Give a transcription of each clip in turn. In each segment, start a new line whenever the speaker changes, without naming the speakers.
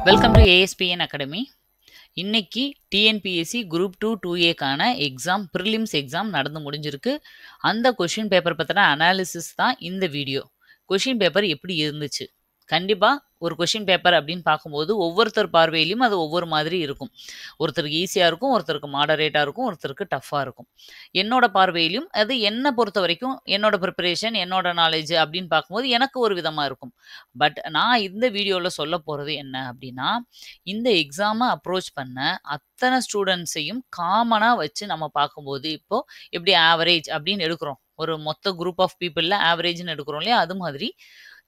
Welcome to ASPN academy. இன்னைக்கு TNPSC group 2 2ஏக்கான exam prelims exam நடந்து முடிஞ்சிருக்கு. அந்த கொஷின் பேப்பர் பற்றின அனாலிசிஸ் தான் இந்த வீடியோ. கொஷின் பேப்பர் எப்படி இருந்துச்சு? கண்டிப்பாக ஒரு கொஷின் பேப்பர் அப்படின்னு பார்க்கும்போது ஒவ்வொருத்தர் பார்வையிலையும் அது ஒவ்வொரு மாதிரி இருக்கும். ஒருத்தருக்கு ஈஸியாக இருக்கும், ஒருத்தருக்கு மாடரேட்டாக இருக்கும், ஒருத்தருக்கு டஃப்பாக இருக்கும். என்னோட பார்வையிலும் அது என்னை பொறுத்த வரைக்கும் என்னோட ப்ரிப்பரேஷன், என்னோட நாலேஜ் அப்படின்னு பார்க்கும்போது எனக்கு ஒரு விதமாக இருக்கும். பட் நான் இந்த வீடியோவில் சொல்ல போகிறது என்ன அப்படின்னா, இந்த எக்ஸாமை அப்ரோச் பண்ண அத்தனை ஸ்டூடெண்ட்ஸையும் காமனாக வச்சு நம்ம பார்க்கும்போது இப்போ எப்படி ஆவரேஜ் அப்படின்னு எடுக்கிறோம், ஒரு மொத்த குரூப் ஆஃப் பீப்புளில் ஆவரேஜ்னு எடுக்கிறோம் இல்லையா, அது மாதிரி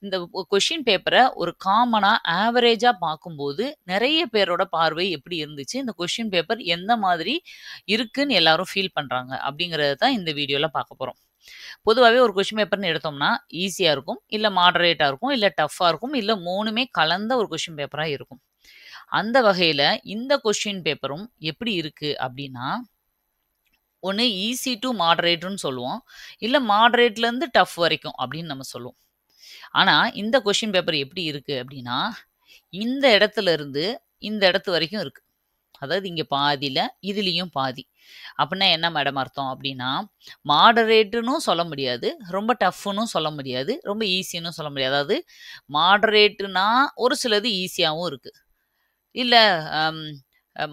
இந்த கொஷின் பேப்பரை ஒரு காமனாக ஆவரேஜாக பார்க்கும்போது நிறைய பேரோட பார்வை எப்படி இருந்துச்சு, இந்த கொஷின் பேப்பர் எந்த மாதிரி இருக்குன்னு எல்லாரும் ஃபீல் பண்ணுறாங்க அப்படிங்கிறத தான் இந்த வீடியோவில் பார்க்க போகிறோம். பொதுவாகவே ஒரு கொஷின் பேப்பர்னு எடுத்தோம்னா ஈஸியாக இருக்கும், இல்லை மாடரேட்டாக இருக்கும், இல்லை டஃப்பாக இருக்கும், இல்லை மூணுமே கலந்த ஒரு கொஷின் பேப்பராக இருக்கும். அந்த வகையில் இந்த கொஷின் பேப்பரும் எப்படி இருக்குது அப்படின்னா, ஒன்று ஈஸி டு மாடரேட்டுன்னு சொல்லுவோம், இல்லை மாடரேட்லேருந்து டஃப் வரைக்கும் அப்படின்னு நம்ம சொல்லுவோம். ஆனால் இந்த கொஷின் பேப்பர் எப்படி இருக்குது அப்படின்னா, இந்த இடத்துல இருந்து இந்த இடத்து வரைக்கும் இருக்குது. அதாவது இங்கே பாதியில் இதுலேயும் பாதி. அப்படின்னா என்ன மேடம் அர்த்தம் அப்படின்னா, மாடரேட்டுன்னு சொல்ல முடியாது, ரொம்ப டஃப்னும் சொல்ல முடியாது, ரொம்ப ஈஸின்னு சொல்ல முடியாது. அதாவது மாடரேட்டுனா ஒரு சிலது ஈஸியாகவும் இருக்குது, இல்லை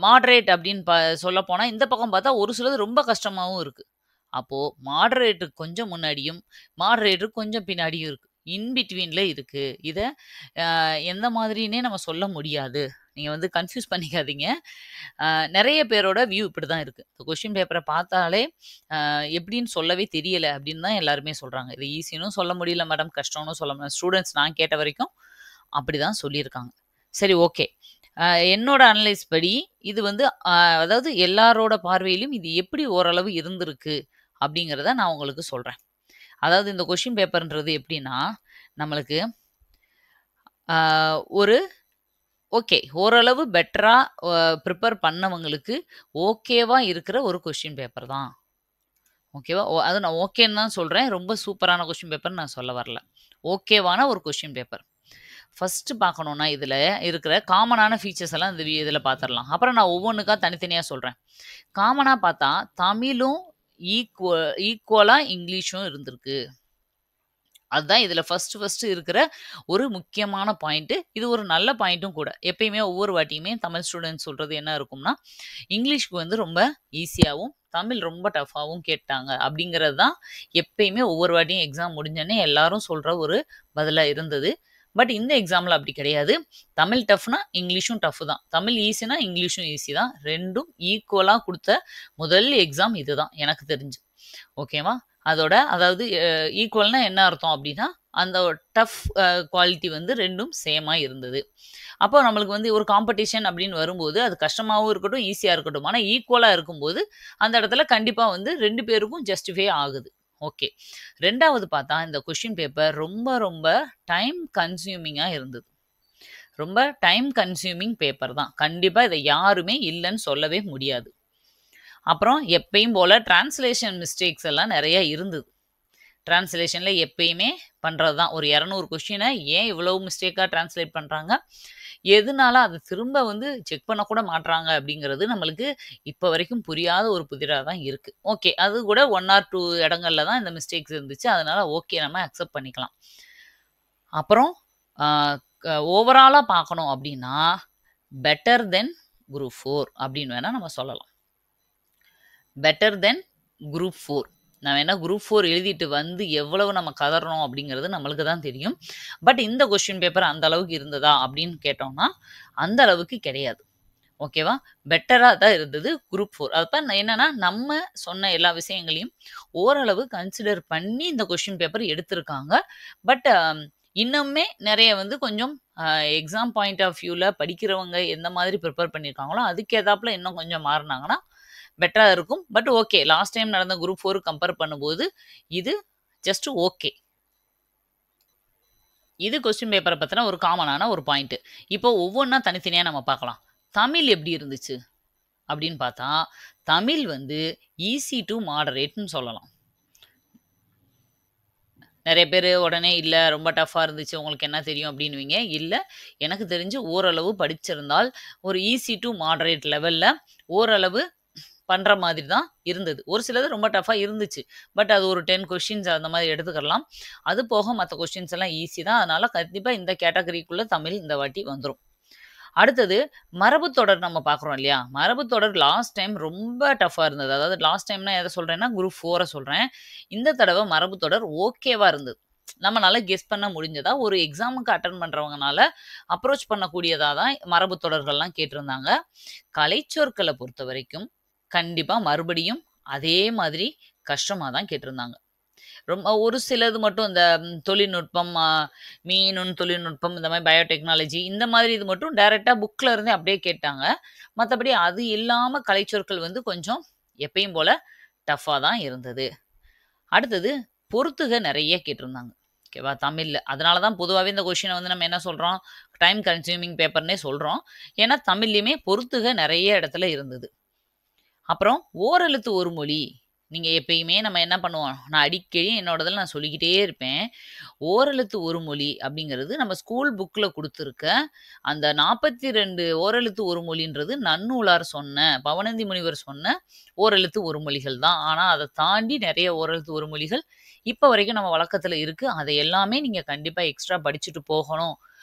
மாடரேட் அப்படின்னு சொல்லப்போனால் இந்த பக்கம் பார்த்தா ஒரு சிலது ரொம்ப கஷ்டமாகவும் இருக்குது. அப்போது மாடரேட்டுக்கு கொஞ்சம் முன்னாடியும் மாடரேட்டுக்கு கொஞ்சம் பின்னாடியும் இருக்குது, இன்பிட்வீனில் இருக்குது. இதை எந்த மாதிரினே நம்ம சொல்ல முடியாது, நீங்கள் வந்து கன்ஃபியூஸ் பண்ணிக்காதீங்க. நிறைய பேரோட வியூ இப்படி தான் இருக்குது. இந்த கொஷின் பேப்பரை பார்த்தாலே எப்படின்னு சொல்லவே தெரியலை அப்படின்னு தான் எல்லாருமே சொல்கிறாங்க. இது ஈஸினும் சொல்ல முடியல மேடம், கஷ்டம்னு சொல்ல முடியல. ஸ்டூடெண்ட்ஸ் நான் கேட்ட வரைக்கும் அப்படி தான் சொல்லியிருக்காங்க. சரி, ஓகே. என்னோட அனலைஸ் படி இது வந்து அதாவது எல்லாரோட பார்வையிலும் இது எப்படி ஓரளவு இருந்திருக்கு அப்படிங்கிறத நான் உங்களுக்கு சொல்கிறேன். அதாவது இந்த கொஷின் பேப்பர்ன்றது எப்படின்னா, நம்மளுக்கு ஒரு ஓகே ஓரளவு பெட்டராக ப்ரிப்பேர் பண்ணவங்களுக்கு ஓகேவாக இருக்கிற ஒரு கொஷின் பேப்பர் தான். ஓகேவா? அது நான் ஓகேன்னு தான் சொல்கிறேன், ரொம்ப சூப்பரான கொஷின் பேப்பர் நான் சொல்ல வரல. ஓகேவான ஒரு கொஷின் பேப்பர். ஃபஸ்ட்டு பார்க்கணுன்னா இதில் இருக்கிற காமனான ஃபீச்சர்ஸ் எல்லாம் இந்த இதில் பார்த்துடலாம். அப்புறம் நான் ஒவ்வொன்றுக்கா தனித்தனியாக சொல்கிறேன். காமனாக பார்த்தா தமிழும் ஈக்குவலாக இங்கிலீஷும் இருந்திருக்கு. அதுதான் இதில் ஃபஸ்ட்டு இருக்கிற ஒரு முக்கியமான பாயிண்ட்டு. இது ஒரு நல்ல பாயிண்ட்டும் கூட. எப்பயுமே ஒவ்வொரு வாட்டியுமே தமிழ் ஸ்டூடெண்ட்ஸ் சொல்கிறது என்ன இருக்கும்னா, இங்கிலீஷ்க்கு வந்து ரொம்ப ஈஸியாகவும் தமிழ் ரொம்ப டஃப்பாகவும் கேட்டாங்க அப்படிங்கிறது தான் எப்பயுமே ஒவ்வொரு வாட்டியும் எக்ஸாம் முடிஞ்சோடனே எல்லாரும் சொல்கிற ஒரு பதிலாக இருந்தது. பட் இந்த எக்ஸாமில் அப்படி கிடையாது. தமிழ் டஃப்னா இங்கிலீஷும் டஃப் தான், தமிழ் ஈஸினா இங்கிலீஷும் ஈஸி தான். ரெண்டும் ஈக்குவலாக கொடுத்த முதல் எக்ஸாம் இது தான் எனக்கு தெரிஞ்சு. ஓகேவா? அதோட அதாவது ஈக்குவல்னா என்ன அர்த்தம் அப்படின்னா, அந்த டஃப் குவாலிட்டி வந்து ரெண்டும் சேமாக இருந்தது. அப்போ நம்மளுக்கு வந்து ஒரு காம்படிஷன் அப்படின்னு வரும்போது அது கஷ்டமாகவும் இருக்கட்டும், ஈஸியாக இருக்கட்டும், ஆனால் ஈக்குவலாக இருக்கும்போது அந்த இடத்துல கண்டிப்பாக வந்து 2 பேருக்கும் ஜஸ்டிஃபை ஆகுது. ஓகே. ரெண்டாவது பார்த்தா இந்த கொஷின் பேப்பர் ரொம்ப ரொம்ப டைம் கன்சியூமிங்காக இருந்தது. ரொம்ப டைம் கன்சியூமிங் பேப்பர் தான். கண்டிப்பாக இதை யாருமே இல்லைன்னு சொல்லவே முடியாது. அப்புறம் எப்பயும் போல் டிரான்ஸ்லேஷன் மிஸ்டேக்ஸ் எல்லாம் நிறைய இருந்தது. டிரான்ஸ்லேஷனில் எப்பயுமே பண்ணுறது தான். ஒரு 200 கொஷினை ஏன் இவ்வளோ மிஸ்டேக்காக டிரான்ஸ்லேட் பண்ணுறாங்க, எதனால அதை திரும்ப வந்து செக் பண்ணக்கூட மாட்டுறாங்க அப்படிங்கிறது நம்மளுக்கு இப்போ வரைக்கும் புரியாத ஒரு புதிராக தான் இருக்குது. ஓகே, அது கூட 1 or 2 இடங்கள்ல தான் இந்த மிஸ்டேக்ஸ் இருந்துச்சு, அதனால் ஓகே நம்ம அக்செப்ட் பண்ணிக்கலாம். அப்புறம் ஓவராலாக பார்க்கணும் அப்படின்னா பெட்டர் தென் குரூப் 4 அப்படின்னு வேணால் நம்ம சொல்லலாம். பெட்டர் தென் குரூப் 4. நான் வேணா குரூப் 4 எழுதிட்டு வந்து எவ்வளவு நம்ம கதறணும் அப்படிங்கிறது நம்மளுக்கு தான் தெரியும். பட் இந்த கொஸ்டின் பேப்பர் அந்த அளவுக்கு இருந்ததா அப்படின்னு கேட்டோம்னா அந்த அளவுக்கு கிடையாது. ஓகேவா? பெட்டராக தான் இருந்தது குரூப் 4. அப்போ என்னன்னா நம்ம சொன்ன எல்லா விஷயங்களையும் ஓரளவு கன்சிடர் பண்ணி இந்த கொஸ்டின் பேப்பர் எடுத்திருக்காங்க. பட் இன்னுமே நிறைய வந்து கொஞ்சம் எக்ஸாம் பாயிண்ட் ஆஃப் வியூவில் படிக்கிறவங்க எந்த மாதிரி ப்ரிப்பேர் பண்ணியிருக்காங்களோ அதுக்கு ஏதாப்புல இன்னும் கொஞ்சம் மாறினாங்கன்னா பெட்டராக இருக்கும். பட் ஓகே, லாஸ்ட் டைம் நடந்த குரூப் 4 கம்பேர் பண்ணும்போது இது ஜஸ்ட் ஓகே. இது கொஸ்டின் பேப்பரை பற்றின ஒரு காமனான ஒரு பாயிண்ட்டு. இப்போ ஒவ்வொன்றா தனித்தனியாக நம்ம பார்க்கலாம். தமிழ் எப்படி இருந்துச்சு அப்படின்னு பார்த்தா, தமிழ் வந்து ஈஸி டு மாடரேட்னு சொல்லலாம். நெறைய பேரு உடனே இல்ல ரொம்ப டஃப்பா இருந்துச்சு. உங்களுக்கு என்ன தெரியும் அப்டின்னுவீங்க. இல்ல, எனக்கு தெரிஞ்சு ஓரளவு படிச்சிருந்தால், ஒரு ஈஸி டூ மாடரேட் லெவல்ல ஓரளவு பண்ற மாதிரி தான் இருந்தது. ஒரு சிலது ரொம்ப டஃப்பா இருந்துச்சு. பட் அது ஒரு 10 கொஸ்டின்ஸ் அந்த மாரி எடுத்துக்கலாம். அது போக மத்த கொஸ்டின்ஸ் எல்லாம் ஈஸி தான். அதனால கண்டிப்பா இந்த கேட்டகரிக்குள்ள தமிழ் இந்த வாட்டி வந்துரும். அடுத்தது மரபுத் தொடர் நம்ம பார்க்குறோம் இல்லையா? மரபுத் தொடர் லாஸ்ட் டைம் ரொம்ப டஃப்பா இருந்தது. அதாவது லாஸ்ட் டைம்னா எத சொல்றேன்னா, குரூப் 4 சொல்றேன். இந்த தடவ மரபுத் தொடர் ஓகேவா இருந்தது. நம்மனால கெஸ் பண்ண முடிஞ்சதா, ஒரு எக்ஸாமுக்கு அட்டெண்ட் பண்றவங்கனால அப்ரோச் பண்ணக்கூடியதா தான் மரபுத் தொடர்கள்லாம் கேட்டிருந்தாங்க. கலைச்சொற்கள பொறுத்தவரைக்கும், கண்டிப்பா மறுபடியும் அதே மாதிரி கஷ்டமா தான் கேட்டிருந்தாங்க. ரொம்ப ஒரு சிலது மட்டும் இந்த தொழில்நுட்பம், மீநுண் தொழில்நுட்பம், இந்த மாரி பயோடெக்னாலஜி இந்த மாதிரி இது மட்டும் டைரக்ட்டா புக்ல இருந்தே அப்படியே கேட்டாங்க. மத்தபடி அது இல்லாம கலைச்சொற்கள் வந்து கொஞ்சம் எப்பயும் போல டஃப்பா தான் இருந்தது. அடுத்தது பொறுத்துக நெறைய கேட்டிருந்தாங்க. ஓகேவா? தமிழ்ல. அதனால தான் பொதுவாவே இந்த கொஸ்டின வந்து நம்ம என்ன சொல்றோம்? டைம் கன்சியூமிங் பேப்பர்ன்னே சொல்றோம். ஏன்னா தமிழ்லயுமே பொறுத்துக நெறைய இடத்துல இருந்தது. அப்புறம் ஓரெழுத்து ஒரு மொழி. நீங்க எப்பயுமே நம்ம என்ன பண்ணுவோம்? நான் அடிக்கடி என்னோடதுல நான் சொல்லிக்கிட்டே இருப்பேன். ஓரெழுத்து ஒரு மொழி அப்படிங்கிறது நம்ம ஸ்கூல் புக்ல குடுத்துருக்க அந்த 42 ஓரெழுத்து ஒரு மொழின்றது நன்னூலார் சொன்ன, பவணந்தி முனிவர் சொன்ன ஓரெழுத்து ஒரு மொழிகள் தான். ஆனா, அத தாண்டி நெறைய ஓரெழுத்து ஒரு மொழிகள் இப்ப வரைக்கும் நம்ம வழக்கத்துல இருக்கு. அத எல்லாமே நீங்க கண்டிப்பா எக்ஸ்ட்ரா படிச்சுட்டு போகணும்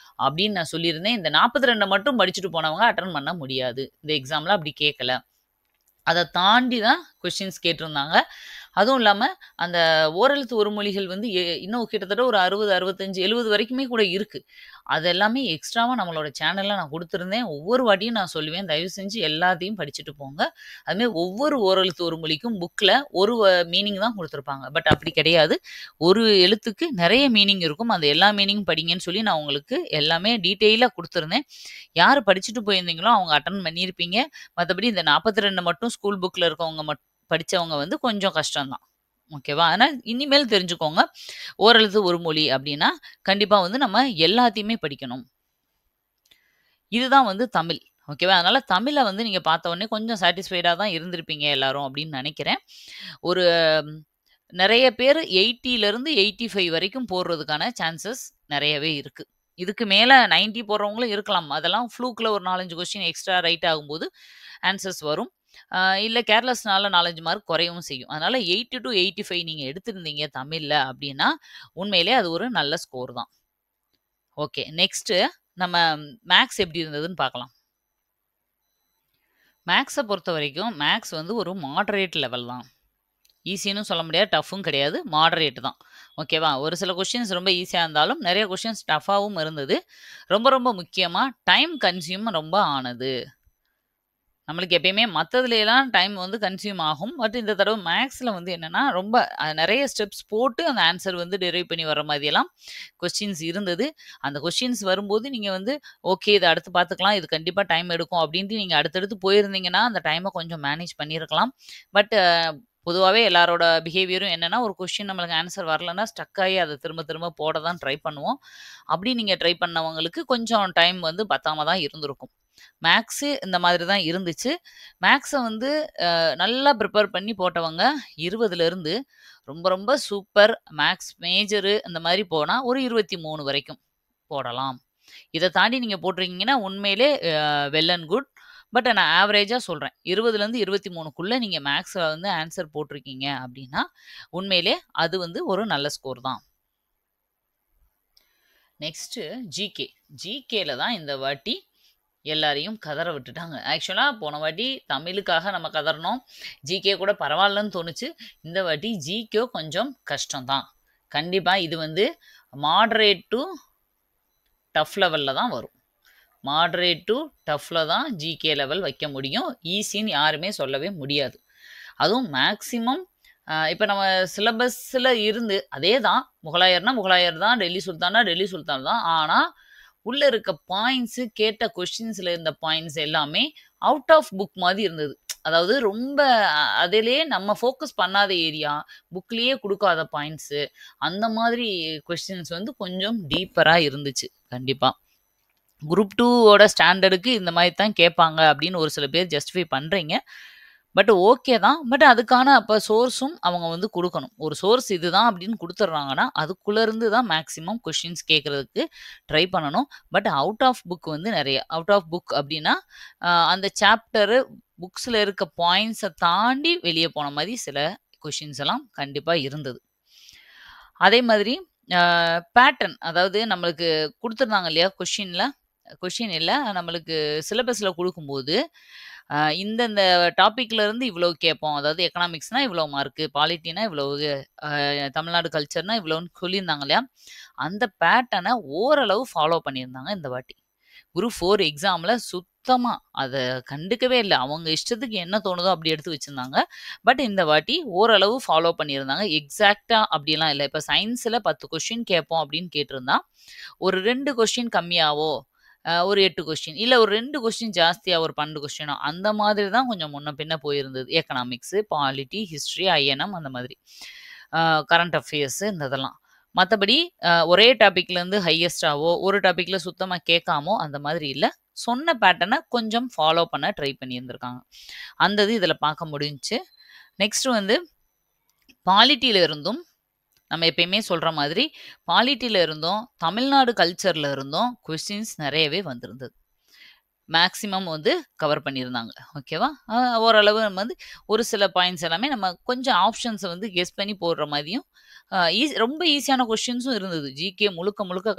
அப்படின்னு நான் சொல்லியிருந்தேன். இந்த 42 மட்டும் படிச்சுட்டு போனவங்க அட்டெண்ட் பண்ண முடியாது. இந்த எக்ஸாம்ல அப்படி கேட்கல. அத தாண்டி தான் கொஸ்டின்ஸ் கேட்டிருந்தாங்க. அதுவும் இல்லாம, அந்த ஓரெழுத்து ஒரு மொழிகள் வந்து இன்னும் கிட்டத்தட்ட ஒரு 60, 65, 70 வரைக்குமே கூட இருக்கு. அது எல்லாமே எக்ஸ்ட்ராவா நம்மளோட சேனல்ல நான் குடுத்திருந்தேன். ஒவ்வொரு வாட்டியும் நான் சொல்லுவேன், தயவு செஞ்சு எல்லாத்தையும் படிச்சுட்டு போங்க. அதுமாரி ஒவ்வொரு ஓரெழுத்து ஒரு மொழிக்கும் புக்ல ஒரு மீனிங் தான் குடுத்திருப்பாங்க. பட் அப்படி கிடையாது. ஒரு எழுத்துக்கு நெறைய மீனிங் இருக்கும். அந்த எல்லா மீனிங்கும் படிங்கன்னு சொல்லி நான் உங்களுக்கு எல்லாமே டீட்டெயிலா குடுத்திருந்தேன். யாரு படிச்சுட்டு போயிருந்தீங்களோ, அவங்க அட்டெண்ட் பண்ணியிருப்பீங்க. மத்தபடி இந்த 42 மட்டும் ஸ்கூல் புக்ல இருக்கவங்க படிச்சவங்க வந்து கொஞ்சம் கஷ்டம் தான். ஓகேவா? ஆனா இனிமேல் தெரிஞ்சுக்கோங்க. ஓரெழுத்து ஒரு மொழி அப்டின்னா, கண்டிப்பா வந்து நம்ம எல்லாத்தையுமே படிக்கணும். இதுதான் வந்து தமிழ். ஓகேவா? அதனால தமிழ வந்து நீங்க பார்த்த உடனே கொஞ்சம் சாட்டிஸ்ஃபைடா தான் இருந்திருப்பீங்க எல்லாரும் அப்டின்னு நெனைக்கிறேன். ஒரு நெறைய பேரு 80லிருந்து 85 வரைக்கும் போடுறதுக்கான சான்சஸ் நெறையவே இருக்கு. இதுக்கு மேல 90 போடுறவங்களும் இருக்கலாம். அதெல்லாம் ஃப்ளூக்ல ஒரு 4, 5 கொஸ்டின் எக்ஸ்ட்ரா ரைட் ஆகும்போது ஆன்சர்ஸ் வரும். இல்ல கேர்லெஸ்னால 4, 5 மார்க் குறையவும் செய்யும். அதனால 80 டூ 85 நீங்க எடுத்திருந்தீங்க தமிழ்ல அப்டின்னா, உண்மையிலேயே அது ஒரு நல்ல ஸ்கோர் தான். ஓகே. நெக்ஸ்ட்டு நம்ம மேத்ஸ் எப்டி இருந்ததுன்னு பார்க்கலாம். மேத்ஸ பொறுத்தவரைக்கும், மேத்ஸ் வந்து ஒரு மாடரேட் லெவல் தான். ஈஸின்னு சொல்ல முடியாது. டஃப்பும் கிடையாது. மாடரேட் தான். ஓகேவா? ஒரு சில கொஸ்டின்ஸ் ரொம்ப ஈஸியா இருந்தாலும், நெறைய கொஸ்டின்ஸ் டஃப்பாவும் இருந்தது. ரொம்ப ரொம்ப முக்கியமா டைம் கன்சியூம் ரொம்ப ஆனது. நம்மளுக்கு எப்பயுமே மத்ததுலலாம் டைம் வந்து கன்சியூம் ஆகும். பட் இந்த தடவ மேத்ஸ்ல வந்து என்னன்னா, ரொம்ப நெறைய ஸ்டெப்ஸ் போட்டு அந்த ஆன்சர் வந்து டெரைவ் பண்ணி வர மாதிரியெல்லாம் கொஸ்டின்ஸ் இருந்தது. அந்த கொஸ்டின்ஸ் வரும்போது நீங்க வந்து, ஓகே இத அடுத்து பார்த்துக்கலாம். இது கண்டிப்பா டைம் எடுக்கும் அப்டின்ட்டு நீங்க அடுத்தடுத்து போயிருந்தீங்கன்னா, அந்த டைம கொஞ்சம் மேனேஜ் பண்ணியிருக்கலாம். பட் பொதுவாவே எல்லாரோட பிஹேவியரும் என்னன்னா, ஒரு கொஸ்டின் நம்மளுக்கு ஆன்சர் வரலன்னா, ஸ்டக் ஆயி அத திரும்ப திரும்ப போட தான் ட்ரை பண்ணுவோம். அப்டி நீங்க ட்ரை பண்ணவங்களுக்கு கொஞ்சம் டைம் வந்து பத்தாம தான் இருந்திருக்கும். மேத்ஸு இந்த மாதிரி தான் இருந்துச்சு. மேத்ஸ வந்து நல்லா ப்ரிப்பேர் பண்ணி போட்டவங்க 20லிருந்து ரொம்ப ரொம்ப சூப்பர் மேத்ஸ் மேஜரு அந்த மாரி போனா ஒரு 23 வரைக்கும் போடலாம். இத தாண்டி நீங்க போட்டிருக்கீங்கன்னா, உண்மையிலே வெல் அண்ட் குட். பட் நான் ஆவரேஜா சொல்றேன். 20லேருந்து 23க்குள்ள நீங்க மேத்ஸ்ல வந்து ஆன்சர் போட்டிருக்கீங்க அப்டின்னா, உண்மையிலே அது வந்து ஒரு நல்ல ஸ்கோர் தான். Next GK. ஜிகேல தான் இந்த வாட்டி எல்லாரையும் கதற விட்டுட்டாங்க. ஆக்சுவலா போன வாட்டி தமிழுக்காக நம்ம கதறினோம். ஜிகே கூட பரவாயில்லன்னு தோணுச்சு. இந்த வாட்டி ஜிகே கொஞ்சம் கஷ்டம் தான். கண்டிப்பா இது வந்து மாடரேட் டூ டஃப் லெவல்ல தான் வரும். மாடரேட் டூ டஃப்ல தான் ஜிகே லெவல் வைக்க முடியும். ஈஸின்னு யாருமே சொல்லவே முடியாது. அதுவும் மேக்ஸிமம் இப்ப நம்ம சிலபஸ்ல இருந்து அதே தான். முகலாயர்னா முகலாயர் தான். டெல்லி சுல்தான்னா டெல்லி சுல்தான் தான். ஆனா, உள்ள இருக்க பாயிண்ட்ஸு கேட்ட கொஸ்டின்ஸ்ல இருந்த பாயிண்ட்ஸ் எல்லாமே அவுட் ஆஃப் புக் மாரி இருந்தது. அதாவது ரொம்ப அதிலேயே நம்ம ஃபோக்கஸ் பண்ணாத ஏரியா, புக்லயே குடுக்காத பாயிண்ட்ஸு, அந்த மாதிரி கொஸ்டின்ஸ் வந்து கொஞ்சம் டீப்பரா இருந்துச்சு. கண்டிப்பா. குரூப் 2 ஓட ஸ்டாண்டர்டுக்கு இந்த மாரி தான் கேட்பாங்க அப்படின்னு ஒரு சில பேர் ஜஸ்டிஃபை பண்றீங்க. பட் ஓகே தான். பட் அதுக்கான அப்ப சோர்ஸும் அவங்க வந்து குடுக்கணும். ஒரு சோர்ஸ் இதுதான் அப்படின்னு குடுத்துடுறாங்கன்னா, அதுக்குள்ள இருந்து தான் மேக்ஸிமம் கொஸ்டின்ஸ் கேட்கறதுக்கு ட்ரை பண்ணணும். பட் அவுட் ஆஃப் புக் வந்து நெறைய அவுட் ஆஃப் புக் அப்படின்னா, அந்த சாப்டரு புக்ஸ்ல இருக்க பாயிண்ட்ஸ தாண்டி வெளிய போன மாரி சில கொஸ்டின்ஸ் எல்லாம் கண்டிப்பா இருந்தது. அதே மாதிரி அ பேட்டர்ன் அதாவது நம்மளுக்கு குடுத்துருந்தாங்க இல்லையா? கொஸ்டின் இல்ல நம்மளுக்கு சிலபஸ்ல குடுக்கும்போது, இந்தந்த டாபிக்ல இருந்து இவ்வளோ கேட்போம். அதாவது எக்கனாமிக்ஸ்னா இவ்வளோ மார்க்கு, பாலிட்டினா இவ்வளவு, தமிழ்நாடு கல்ச்சர்னா இவ்வளோன்னு சொல்லியிருந்தாங்க இல்லையா? அந்த பேட்டர்ன ஓரளவு ஃபாலோ பண்ணியிருந்தாங்க இந்த வாட்டி. குரூப் 4 எக்ஸாம்ல சுத்தமா அத கண்டுக்கவே இல்ல. அவங்க இஷ்டத்துக்கு என்ன தோணுதோ அப்படி எடுத்து வச்சிருந்தாங்க. பட் இந்த வாட்டி ஓரளவு ஃபாலோ பண்ணியிருந்தாங்க. எக்ஸாக்ட்டா அப்படிலாம் இல்ல. இப்ப சயின்ஸ்ல 10 கொஸ்டின் கேட்போம் அப்படின்னு கேட்டிருந்தா, ஒரு 2 கொஸ்டின் கம்மியாவோ, ஒரு 8 கொஸ்டின் இல்ல ஒரு 2 கொஸ்டின் ஜாஸ்தியா ஒரு 12 கொஸ்டினோ அந்த மாதிரி தான் கொஞ்சம் முன்ன பின்ன போயிருந்தது. எக்கனாமிக்ஸ், பாலிட்டி, ஹிஸ்டரி, ஐஎன்எம் அந்த மாதிரி. அ கரண்ட் அஃபேர்ஸ் இந்த இதெல்லாம். மத்தபடி ஒரே டாபிக்ல இருந்து ஹையஸ்ட்டாவோ, ஒரு டாபிக்ல சுத்தமா கேட்காமோ அந்த மாதிரி இல்ல. சொன்ன பேட்டர்ன கொஞ்சம் ஃபாலோ பண்ண ட்ரை பண்ணியிருந்திருக்காங்க. அந்த இது இதுல பார்க்க முடிஞ்சுச்சு. நெக்ஸ்ட் வந்து பாலிட்டில இருந்தும் நம்ம எப்பயுமே சொல்ற மாதிரி, பாலிட்டில இருந்தும், தமிழ்நாடு கல்ச்சர்ல இருந்தும் கொஸ்டின்ஸ் நெறையவே வந்திருந்தது. மேக்ஸிமம் வந்து கவர் பண்ணியிருந்தாங்க. ஓகேவா? ஓரளவு நம்ம வந்து ஒரு சில பாயிண்ட்ஸ் எல்லாமே நம்ம கொஞ்சம் ஆப்ஷன்ஸ வந்து கெஸ் பண்ணி போடுற மாரியும், ரொம்ப ஈஸியான கொஸ்டின்ஸும் இருந்தது. ஜிகே முழுக்க முழுக்க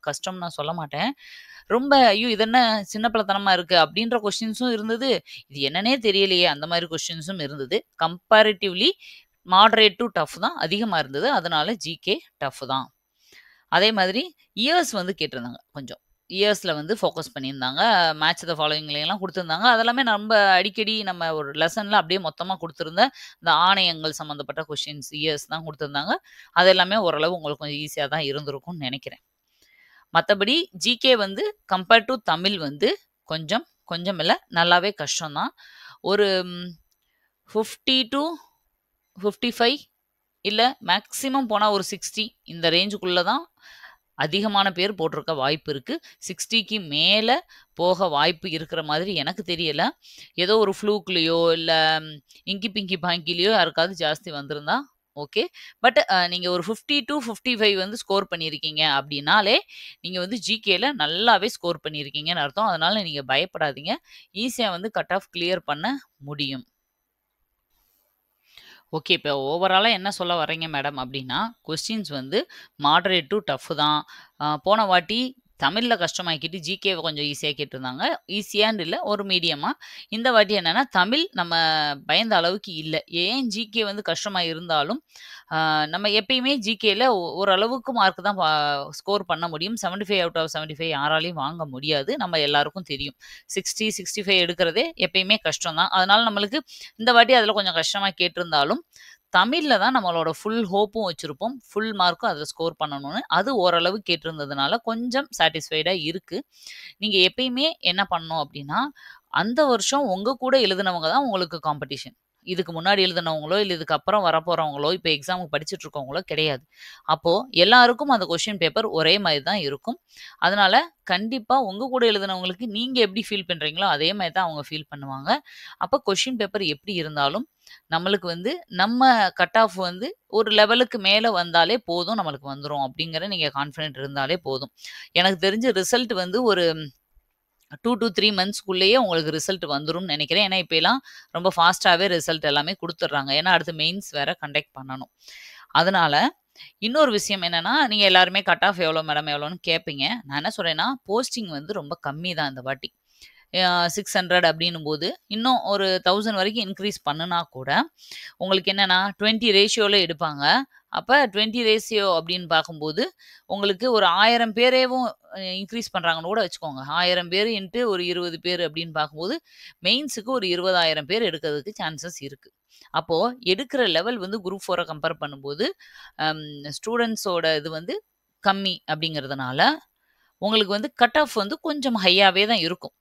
கஷ்டம்னு நான் சொல்ல மாட்டேன். ரொம்ப ஐயோ! இது என்ன சின்ன பிள்ளைத்தனமா இருக்கு அப்டின்ற கொஸ்டின்ஸும் இருந்தது. இது என்னன்னே தெரியலையே அந்த மாரி கொஸ்டின்ஸும் இருந்தது. கம்பேரிட்டிவ்லி மாடரேட் டூ டஃப் தான் அதிகமா இருந்தது. அதனால ஜிகே டஃப் தான். அதே மாதிரி இயர்ஸ் வந்து கேட்டிருந்தாங்க கொஞ்சம். இயர்ஸ்ல வந்து ஃபோக்கஸ் பண்ணியிருந்தாங்க. மேட்ச் த ஃபாலோயிங்லலாம் குடுத்துருந்தாங்க. அதெல்லாமே நம்ப அடிக்கடி நம்ம ஒரு லெசன்ல அப்படியே மொத்தமா குடுத்திருந்த இந்த ஆணையங்கள் சம்மந்தப்பட்ட கொஸ்டின்ஸ், இயர்ஸ் தான் குடுத்திருந்தாங்க. அது எல்லாமே ஓரளவு உங்களுக்கு கொஞ்சம் ஈஸியா தான் இருந்திருக்கும்னு நெனைக்கிறேன். மத்தபடி ஜிகே வந்து கம்பேர் டூ தமிழ் வந்து கொஞ்சம் கொஞ்சம் இல்ல, நல்லாவே கஷ்டம் தான். ஒரு 50 டூ 55 இல்ல மேக்ஸிமம் போனா ஒரு 60 இந்த ரேஞ்சுக்குள்ள தான் அதிகமான பேர் போட்டிருக்க வாய்ப்பு இருக்கு. 60க்கு மேல போக வாய்ப்பு இருக்கிற மாதிரி எனக்கு தெரியல. ஏதோ ஒரு ஃப்ளூக்லயோ, இல்ல இங்கி பிங்கி பாங்கிலயோ யாருக்காவது ஜாஸ்தி வந்திருந்தா ஓகே. பட் நீங்க ஒரு 50 டூ 55 வந்து ஸ்கோர் பண்ணியிருக்கீங்க அப்படின்னாலே, நீங்க வந்து ஜிகேல நல்லாவே ஸ்கோர் பண்ணியிருக்கீங்கன்னு அர்த்தம். அதனால நீங்க பயப்படாதீங்க. ஈஸியா வந்து கட் ஆஃப் கிளியர் பண்ண முடியும். ஓகே. இப்ப ஓவராலா என்ன சொல்ல வர்றீங்க மேடம் அப்டின்னா, கொஸ்டின்ஸ் வந்து மாடரேட் டூ டஃப் தான். போன வாட்டி தமிழ்ல கஷ்டமாக்கிட்டு ஜிகேவ கொஞ்சம் ஈஸியா கேட்டிருந்தாங்க. ஈஸியான்னு இல்ல, ஒரு மீடியமா. இந்த வாட்டி என்னன்னா, தமிழ் நம்ம பயந்த அளவுக்கு இல்ல. ஏன் ஜிகே வந்து கஷ்டமா இருந்தாலும், நம்ம எப்பயுமே ஜிகேல ஓரளவுக்கு மார்க் தான் ஸ்கோர் பண்ண முடியும். 75 அவுட் ஆஃப் 75 யாராலயும் வாங்க முடியாது. நம்ம எல்லாருக்கும் தெரியும். 60, 65 எடுக்கிறதே எப்பயுமே கஷ்டம் தான். அதனால நம்மளுக்கு இந்த வாட்டி அதில கொஞ்சம் கஷ்டமா கேட்டிருந்தாலும், தமிழ்ல தான் நம்மளோட ஃபுல் ஹோப்பும் வச்சிருப்போம். ஃபுல் மார்க்கும் அதில ஸ்கோர் பண்ணணும்னு. அது ஓரளவு கேட்டிருந்ததுனால கொஞ்சம் சாட்டிஸ்ஃபைடா இருக்கு. நீங்க எப்பயுமே என்ன பண்ணணும் அப்டின்னா, அந்த வருஷம் உங்க கூட எழுதினவங்க தான் உங்களுக்கு காம்படிஷன். இதுக்கு முன்னாடி எழுதினவங்களோ, இல்ல இதுக்கு அப்புறம் வரப்போறவங்களோ, இப்ப எக்ஸாமுக்கு படிச்சுட்டு இருக்கவங்களோ கிடையாது. அப்போ எல்லாருக்கும் அந்த கொஸ்டின் பேப்பர் ஒரே மாரி தான் இருக்கும். அதனால கண்டிப்பா உங்க கூட எழுதினவங்களுக்கு நீங்க எப்படி ஃபீல் பண்றீங்களோ, அதே மாரி தான் அவங்க ஃபீல் பண்ணுவாங்க. அப்ப கொஸ்டின் பேப்பர் எப்படி இருந்தாலும், நம்மளுக்கு வந்து நம்ம கட் ஆஃப் வந்து ஒரு லெவலுக்கு மேல வந்தாலே போதும், நம்மளுக்கு வந்துரும் அப்படிங்கிற நீங்க கான்ஃபிடென்ட் இருந்தாலே போதும். எனக்கு தெரிஞ்சு ரிசல்ட் வந்து ஒரு 2 டூ 3 மந்த்ஸ்க்குள்ளேயே உங்களுக்கு ரிசல்ட் வந்துரும்னு நெனைக்கிறேன். ஏன்னா, இப்பலாம் ரொம்ப ஃபாஸ்ட்டாவே ரிசல்ட் எல்லாமே குடுத்துடுறாங்க. ஏன்னா, அடுத்து மெயின்ஸ் வேற கண்டக்ட் பண்ணணும். அதனால இன்னொரு விஷயம் என்னன்னா, நீங்க எல்லாருமே கட் ஆஃப் எவ்வளோ மேடம் எவ்வளோன்னு கேட்பீங்க. நான் என்ன சொல்றேன்னா, போஸ்டிங் வந்து ரொம்ப கம்மி தான் இந்த வாட்டி. 600 அப்படின்னும்போது, இன்னும் ஒரு 1000 வரைக்கும் இன்கிரீஸ் பண்ணுனா கூட, உங்களுக்கு என்னன்னா 20 ரேஷியோல எடுப்பாங்க. அப்ப 20 ரேஷியோ அப்படின்னு பார்க்கும்போது, உங்களுக்கு ஒரு 1000 பேரேவும் இன்கிரீஸ் பண்றாங்கன்னு கூட வச்சுக்கோங்க. 1000 பேரு இன்ட்டு ஒரு 20 பேரு அப்படின்னு பார்க்கும்போது, மெயின்ஸுக்கு ஒரு 20,000 பேர் எடுக்கிறதுக்கு சான்சஸ் இருக்கு. அப்போ எடுக்கிற லெவல் வந்து குரூப் 4 கம்பேர் பண்ணும்போது, அம் ஸ்டூடண்ட்ஸோட இது வந்து கம்மி அப்படிங்கிறதுனால, உங்களுக்கு வந்து கட் ஆஃப் வந்து கொஞ்சம் ஹையாவே தான் இருக்கும்.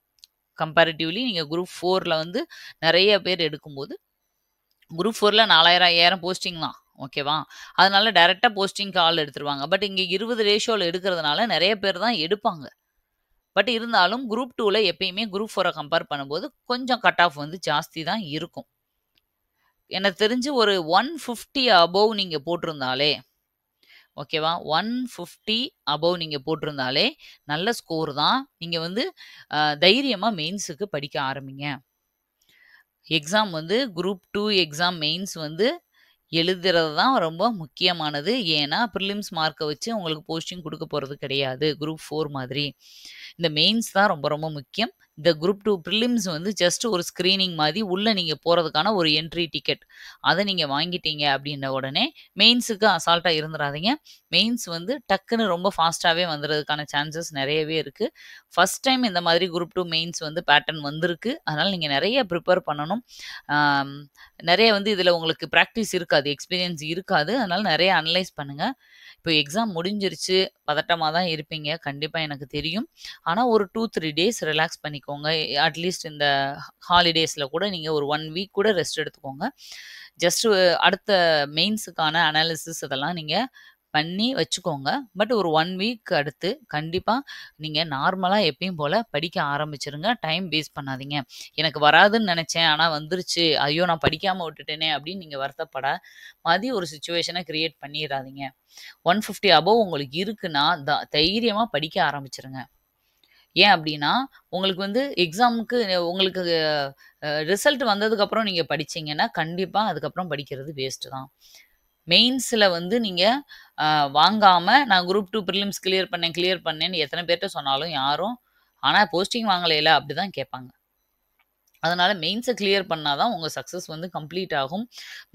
கம்பேரிட்டிவ்லி நீங்க குரூப் 4ல வந்து நெறைய பேர் எடுக்கும்போது, குரூப் 4ல 4000, 5000 போஸ்டிங் தான். ஓகேவா? அதனால டைரக்ட்டா போஸ்டிங்க்கு ஆள் எடுத்துருவாங்க. பட் இங்க 20 ரேஷியோல எடுக்கிறதுனால நெறைய பேர் தான் எடுப்பாங்க. பட் இருந்தாலும் குரூப் 2ல எப்பயுமே குரூப் 4 கம்பேர் பண்ணும்போது கொஞ்சம் கட் ஆஃப் வந்து ஜாஸ்தி தான் இருக்கும். எனக்கு தெரிஞ்சு ஒரு 150 அபோவ் நீங்க போட்டிருந்தாலே ஓகேவா? 150 அபோவ் நீங்க போட்டிருந்தாலே நல்ல ஸ்கோர் தான். நீங்க வந்து தைரியமா மெயின்ஸுக்கு படிக்க ஆரம்பிங்க. எக்ஸாம் வந்து குரூப் 2 எக்ஸாம் மெயின்ஸ் வந்து எழுதுறது தான் ரொம்ப முக்கியமானது. ஏன்னா, பிரிலிம்ஸ் மார்க்க வச்சு உங்களுக்கு போஸ்டிங் குடுக்க போறது கிடையாது. குரூப் 4 மாதிரி. இந்த மெயின்ஸ் தான் ரொம்ப ரொம்ப முக்கியம். இந்த குரூப் 2 பிரிலிம்ஸ் வந்து ஜஸ்ட் ஒரு ஸ்கிரீனிங் மாரி உள்ள நீங்க போறதுக்கான ஒரு என்ட்ரி டிக்கெட். அத நீங்க வாங்கிட்டீங்க அப்டின்ன உடனே மெயின்ஸுக்கு அசால்ட்டா இருந்துறாதீங்க. மெயின்ஸ் வந்து டக்குன்னு ரொம்ப ஃபாஸ்ட்டாவே வந்துறதுக்கான சான்சஸ் நெறையவே இருக்கு. ஃபர்ஸ்ட் டைம் இந்த மாதிரி குரூப் 2 மெயின்ஸ் வந்து பேட்டர்ன் வந்திருக்கு. அதனால நீங்க நெறைய ப்ரிப்பேர் பண்ணணும். ஆம் நெறைய வந்து இதுல உங்களுக்கு பிராக்டிஸ் இருக்காது. எக்ஸ்பீரியன்ஸ் இருக்காது. அதனால நெறைய அனலைஸ் பண்ணுங்க. இப்போ எக்ஸாம் முடிஞ்சிருச்சு. பதட்டமா தான் இருப்பீங்க. கண்டிப்பா எனக்கு தெரியும். ஆனா ஒரு 2, 3 டேஸ் ரிலாக்ஸ் பண்ணிக்கோங்க. அட்லீஸ்ட் இந்த ஹாலிடேஸ்ல கூட நீங்க ஒரு 1 வீக் கூட ரெஸ்ட் எடுத்துக்கோங்க. ஜஸ்ட் அடுத்த மெயின்ஸுக்கான அனாலிசிஸ் இதெல்லாம் நீங்க பண்ணி வச்சுக்கோங்க. பட் ஒரு 1 வீக் அடுத்து கண்டிப்பா நீங்க நார்மலா எப்பயும் போல படிக்க ஆரம்பிச்சுருங்க. டைம் வேஸ்ட் பண்ணாதீங்க. எனக்கு வராதுன்னு நெனச்சேன். ஆனா வந்துருச்சு. ஐயோ! நான் படிக்காம விட்டுட்டேனே! அப்படின்னு நீங்க வருத்தப்பட மாரி ஒரு சிச்சுவேஷன கிரியேட் பண்ணிறாதீங்க. 150 அபோவ் உங்களுக்கு இருக்குன்னா, தைரியமா படிக்க ஆரம்பிச்சுருங்க. ஏன் அப்டின்னா, உங்களுக்கு வந்து எக்ஸாமுக்கு உங்களுக்கு ரிசல்ட் வந்ததுக்கப்புறம் நீங்க படிச்சீங்கன்னா, கண்டிப்பா அதுக்கப்புறம் படிக்கிறது வேஸ்ட் தான். மெயின்ஸ்ல வந்து நீங்க அ வாங்காம நான் குரூப் 2 பிரிலிம்ஸ் கிளியர் பண்ணேன்னு எத்தன பேர்ட்ட சொன்னாலும் யாரும், ஆனா போஸ்டிங் வாங்கலைல அப்டிதான் கேட்பாங்க. அதனால மெயின்ஸ கிளியர் பண்ணா தான் உங்க சக்சஸ் வந்து கம்ப்ளீட் ஆகும்.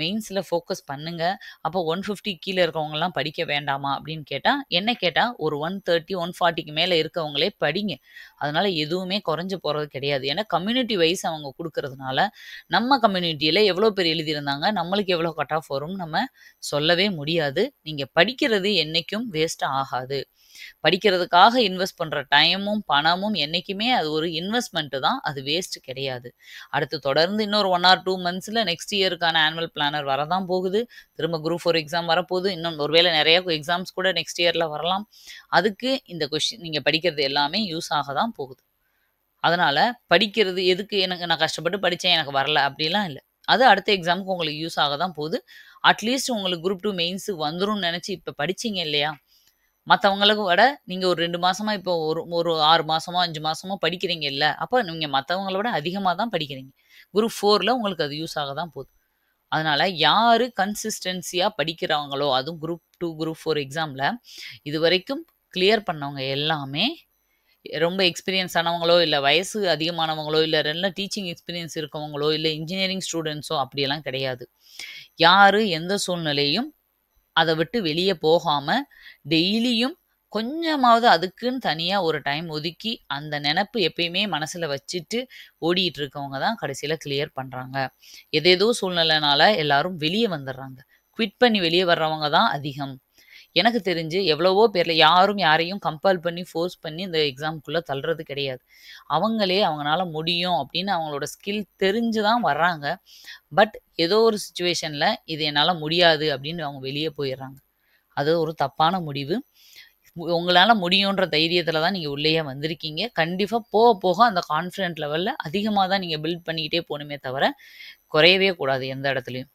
மெயின்ஸ்ல ஃபோக்கஸ் பண்ணுங்க. அப்போ 150 கீழ இருக்கவங்கலாம் படிக்க வேண்டாமா? அப்படின்னு கேட்டா, என்ன கேட்டா ஒரு 130, 140க்கு மேல இருக்கவங்களே படிங்க. அதனால எதுவுமே குறைஞ்சு போறது கிடையாது. ஏன்னா கம்யூனிட்டி வைஸ் அவங்க குடுக்கறதுனால, நம்ம கம்யூனிட்டில எவ்வளோ பேர் எழுதியிருந்தாங்க, நம்மளுக்கு எவ்வளோ கட் ஆஃப் வரும்னு நம்ம சொல்லவே முடியாது. நீங்க படிக்கிறது என்னைக்கும் வேஸ்ட் ஆகாது. படிக்கிறதுக்காக இன்வெஸ்ட் பண்ற டைமும், பணமும் என்னைக்குமே அது ஒரு இன்வெஸ்ட்மென்ட் தான். அது வேஸ்ட் கிடையாது. அடுத்து தொடர்ந்து இன்னொரு 1 ஆர் 2 மந்த்ஸ்ல நெக்ஸ்ட் இயர்க்கான ஆனுவல் பிளானர் வரதான் போகுது. திரும்ப குரூப் 4 எக்ஸாம் வரப்போகுது. இன்னும் ஒருவேளை நெறைய எக்ஸாம்ஸ் கூட நெக்ஸ்ட் இயர்ல வரலாம். அதுக்கு இந்த நீங்க படிக்கிறது எல்லாமே யூஸ் ஆக தான் போகுது. அதனால படிக்கிறது எதுக்கு எனக்கு நான் கஷ்டப்பட்டு படிச்சேன், எனக்கு வரல அப்படிலாம் இல்ல. அது அடுத்த எக்ஸாம்க்கு உங்களுக்கு யூஸ் ஆக தான் போகுது. அட்லீஸ்ட் உங்களுக்கு குரூப் 2 மெயின்ஸுக்கு வந்துரும்னு நெனச்சு இப்ப படிச்சீங்க இல்லையா? மத்தவங்களுக்கு விட நீங்க ஒரு 2 மாசமா இப்போ ஒரு ஒரு 6 மாசமோ, 5 மாசமோ படிக்கிறீங்கல்ல. அப்ப நீங்க மத்தவங்கள விட அதிகமா தான் படிக்கிறீங்க. குரூப் 4ல உங்களுக்கு அது யூஸ் ஆக தான் போகுது. அதனால யாரு கன்சிஸ்டன்சியா படிக்கிறாங்களோ, அதுவும் குரூப் 2, குரூப் 4 எக்ஸாம்ல இதுவரைக்கும் கிளியர் பண்ணவங்க எல்லாமே ரொம்ப எக்ஸ்பீரியன்ஸ் ஆனவங்களோ, இல்ல வயசு அதிகமானவங்களோ, இல்ல நல்ல டீச்சிங் எக்ஸ்பீரியன்ஸ் இருக்கவங்களோ, இல்ல இன்ஜினியரிங் ஸ்டூடண்ட்ஸோ அப்படியெல்லாம் கிடையாது. யாரு எந்த சூழ்நிலையும் அத விட்டு வெளிய போகாம, டெய்லியும் கொஞ்சமாவது அதுக்குன்னு தனியா ஒரு டைம் ஒதுக்கி, அந்த நெனப்பு எப்பயுமே மனசுல வச்சுட்டு ஓடிட்டு இருக்கவங்க தான் கடைசில கிளியர் பண்றாங்க. ஏதேதோ சூழ்நிலைனால எல்லாரும் வெளிய வந்துர்றாங்க. குவிட் பண்ணி வெளிய வர்றவங்க தான் அதிகம். எனக்கு தெரிஞ்சு எவ்வளவோ பேர்ல யாரும் யாரையும் கம்பல் பண்ணி, ஃபோர்ஸ் பண்ணி இந்த எக்ஸாம்க்குள்ள தள்றது கிடையாது. அவங்களே அவங்கனால முடியும் அப்படின்னு அவங்களோட ஸ்கில் தெரிஞ்சு தான் வர்றாங்க. பட் ஏதோ ஒரு சிச்சுவேஷன்ல இது என்னால முடியாது அப்படின்னு அவங்க வெளிய போயிர்றாங்க. அது ஒரு தப்பான முடிவு. உங்களால முடியுன்ற தைரியத்துல தான் நீங்க உள்ளயே வந்திருக்கீங்க. கண்டிப்பா போக போக அந்த கான்ஃபிடன்ட் லெவல்ல அதிகமா தான் நீங்க பில்ட் பண்ணிக்கிட்டே போணுமே தவிர, குறையவே கூடாது எந்த இடத்துலயும்.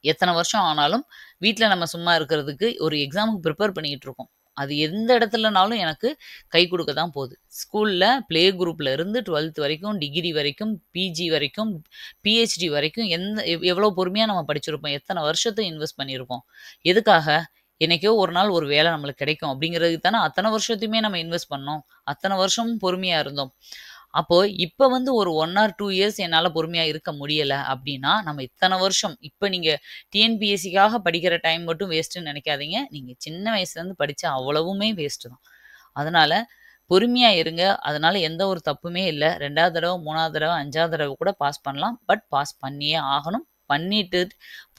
எத்தன வருஷம் ஆனாலும், வீட்ல நம்ம சும்மா இருக்கிறதுக்கு ஒரு எக்ஸாமுக்கு ப்ரிப்பேர் பண்ணிக்கிட்டு இருக்கோம். அது எந்த இடத்துலனாலும் எனக்கு கை குடுக்க தான் போது. ஸ்கூல்ல ப்ளே குரூப்ல இருந்து 12த் வரைக்கும், டிகிரி வரைக்கும், பிஜி வரைக்கும், பிஹெச்டி வரைக்கும் எவ்வளோ பொறுமையா நம்ம படிச்சிருப்போம். எத்தன வருஷத்த இன்வெஸ்ட் பண்ணியிருப்போம். எதுக்காக? என்னைக்கோ ஒரு நாள் ஒரு வேலை நம்மளுக்கு கிடைக்கும் அப்படிங்கிறதுக்கு தானே அத்தன வருஷத்தையுமே நம்ம இன்வெஸ்ட் பண்ணோம். அத்தன வருஷமும் பொறுமையா இருந்தோம். அப்போ இப்ப வந்து ஒரு 1 ஆர் 2 இயர்ஸ் என்னால பொறுமையா இருக்க முடியல அப்டின்னா, நம்ம இத்தன வருஷம் இப்ப நீங்க டிஎன்பிஎஸ்சிக்காக படிக்கிற டைம் மட்டும் வேஸ்ட்டுன்னு நெனைக்காதீங்க. நீங்க சின்ன வயசுலேருந்து படிச்ச அவ்வளவுமே வேஸ்ட்டு தான். அதனால பொறுமையா இருங்க. அதனால எந்த ஒரு தப்புமே இல்ல. 2வது தடவ, 3வது தடவ, 5வது தடவ கூட பாஸ் பண்ணலாம். பட் பாஸ் பண்ணியே ஆகணும். பண்ணிட்டு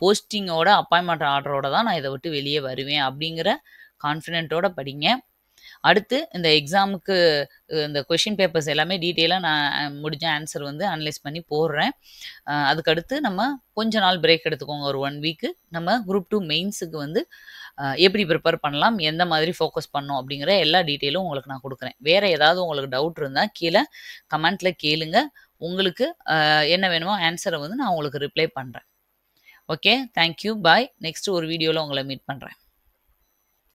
போஸ்டிங்கோட அப்பாயின்ட்மென்ட் ஆர்டரோட தான் நான் இத விட்டு வெளிய வருவேன் அப்டிங்கிற கான்ஃபிடென்ட்டோட படிங்க. அடுத்து இந்த எக்ஸாமுக்கு இந்த கொஸ்டின் பேப்பர்ஸ் எல்லாமே டீட்டெயிலா நான் முடிஞ்ச ஆன்சர் வந்து அனலைஸ் பண்ணி போடுறேன். அதுக்கடுத்து நம்ம கொஞ்ச நாள் பிரேக் எடுத்துக்கோங்க. ஒரு 1 வீக்கு. நம்ம குரூப் 2 மெயின்ஸுக்கு வந்து எப்படி ப்ரிப்பேர் பண்ணலாம்? எந்த மாதிரி ஃபோக்கஸ் பண்ணணும்? அப்படிங்கிற எல்லா டீட்டெயிலும் உங்களுக்கு நான் குடுக்குறேன். வேற ஏதாவது உங்களுக்கு டவுட் இருந்தா கீழ கமெண்ட்ல கேளுங்க. உங்களுக்கு என்ன வேணுமோ ஆன்ஸர வந்து நான் உங்களுக்கு ரிப்ளை பண்றேன். Okay. Thank you. Bye. Next ஒரு வீடியோல உங்கள மீட் பண்றேன்.